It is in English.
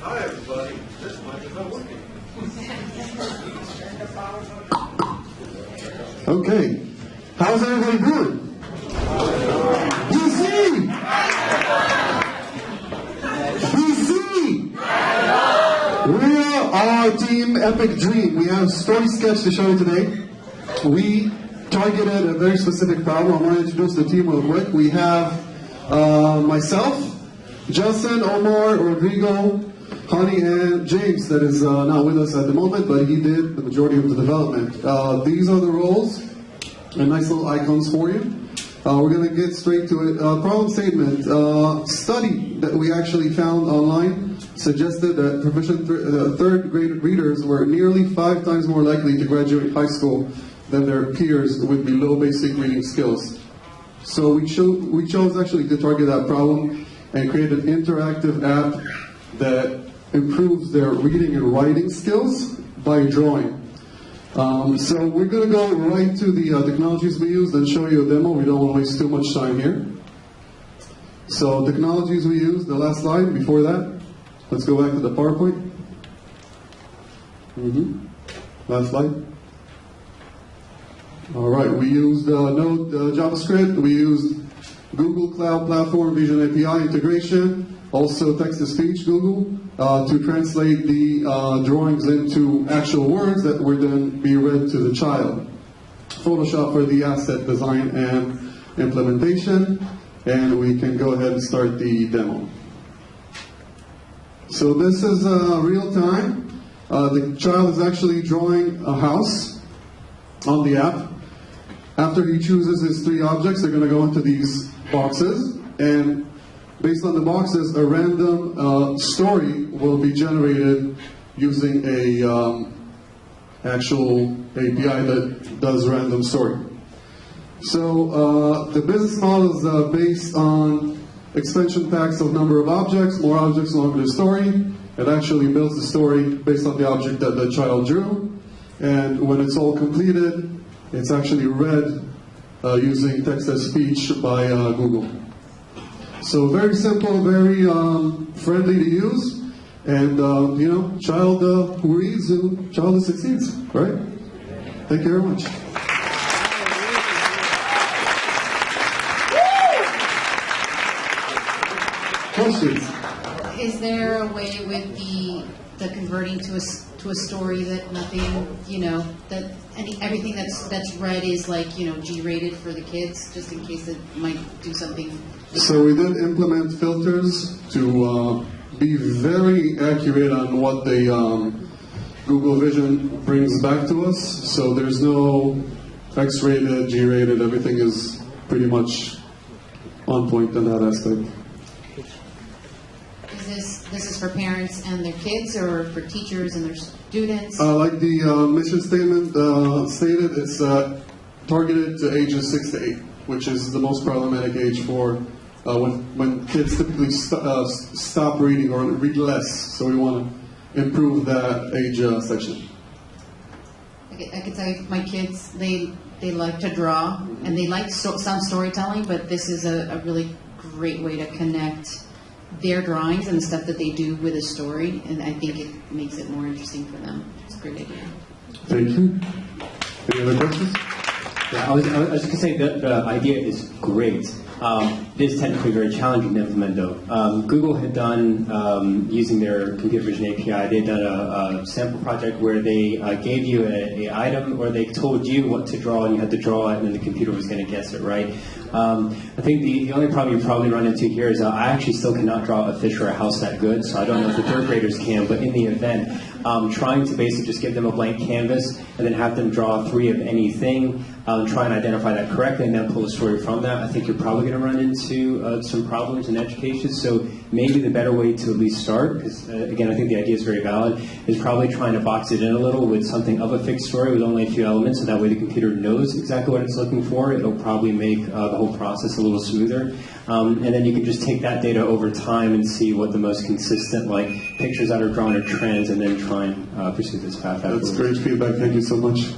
Hi everybody, this mic is not working. Okay, how's everybody doing? BC! BC! We are our team Epic Dream. We have a story sketch to show you today. We targeted a very specific problem. I want to introduce the team real quick. We have myself, Justin, Omar, Rodrigo, Honey, and James that is not with us at the moment, but he did the majority of the development. These are the roles and nice little icons for you. We're going to get straight to it. Problem statement. Study that we actually found online suggested that proficient third grade readers were nearly 5 times more likely to graduate high school than their peers with below basic reading skills. So we chose actually to target that problem and create an interactive app that improves their reading and writing skills by drawing. So we're going to go right to the technologies we used and show you a demo. We don't want to waste too much time here. So technologies we used, the last slide before that. Let's go back to the PowerPoint. Last slide. All right, we used Node JavaScript. We used Google Cloud Platform Vision API integration, also text-to-speech Google, to translate the drawings into actual words that would then be read to the child. Photoshop for the asset design and implementation, and we can go ahead and start the demo. So this is real time. The child is actually drawing a house on the app. After he chooses his 3 objects, they're going to go into these boxes, and based on the boxes, a random story will be generated using a actual API that does random story. So the business model is based on expansion packs of number of objects, more objects, longer the story. It actually builds the story based on the object that the child drew, and when it's all completed, it's actually read using text-to-speech by Google. So very simple, very friendly to use, and you know, child who reads, child who succeeds, right? Thank you very much. Questions? Is there a way with the converting to a story that nothing, you know, that everything that's read is like, you know, G-rated for the kids, just in case it might do something? So we did implement filters to be very accurate on what the Google Vision brings back to us. So there's no X-rated, G-rated. Everything is pretty much on point in that aspect. This is for parents and their kids, or for teachers and their students? Like the mission statement stated, it's targeted to ages 6 to 8, which is the most problematic age for when kids typically stop reading or read less. So we want to improve that age section. I can tell you, my kids, they like to draw, and they like some storytelling, but this is a really great way to connect their drawings and the stuff that they do with a story, and I think it makes it more interesting for them. It's a great idea. Thank you. Any other questions? Yeah, I was just going to say that the idea is great. It is technically very challenging to implement, though. Google had done, using their computer vision API, they had done a sample project where they gave you an item, or they told you what to draw, and you had to draw it, and then the computer was going to guess it right. I think the only problem you probably run into here is I actually still cannot draw a fish or a house that good, so I don't know if the third graders can, but in the event, trying to basically just give them a blank canvas and then have them draw 3 of anything, try and identify that correctly, and then pull a story from that. I think you're probably going to run into some problems in education, so maybe the better way to at least start, because again, I think the idea is very valid, is probably trying to box it in a little with something of a fixed story with only a few elements, so that way the computer knows exactly what it's looking for. It'll probably make the whole process a little smoother. And then you can just take that data over time and see what the most consistent, like, pictures that are drawn are trends, and then try and pursue this path. That's great feedback. Thank you so much.